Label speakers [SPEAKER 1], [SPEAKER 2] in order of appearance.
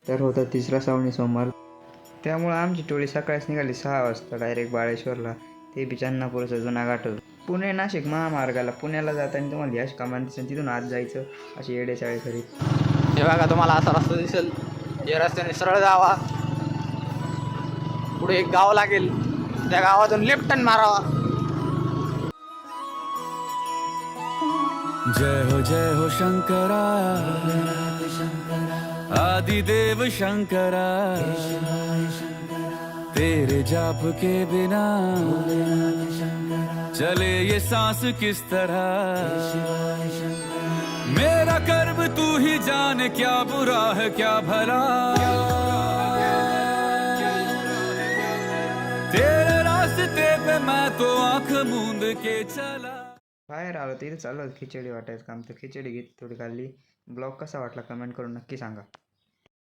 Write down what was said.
[SPEAKER 1] तर होता तिसरा श्रावणी सोमवार, त्यामुळं आमची टोळी सकाळीच निघाली 6 वाजता डायरेक्ट बाळेश्वरला, ते बी चन्नापूरचा जुना घाटावर. पुणे नाशिक महामार्गाला पुण्याला जाताना तुम्हाला यश कमान दिसेल, तिथून आत जायचं अशी येडेचाळे करीत.
[SPEAKER 2] हे बघा तुम्हाला असा रस्ता दिसेल, या रस्त्याने सरळ जावा, पुढे एक गाव लागेल, त्या गावातून लेफ्ट टर्न मारावा.
[SPEAKER 3] जय हो शंकरा आदिदेव शंकरा, तेरे जाप के बिना चले ये सांस किस तरह, मेरा कर्म तू ही जाने क्या बुरा है क्या भला, तेरे रास्ते पे मैं तो आंख मूंद के चला.
[SPEAKER 1] बाहेर आलो तर इथे चालू होतं खिचडी वाटायचं काम, तर खिचडी घेत थोडी खाल्ली. ब्लॉग कसा वाटला कमेंट करून नक्की सांगा.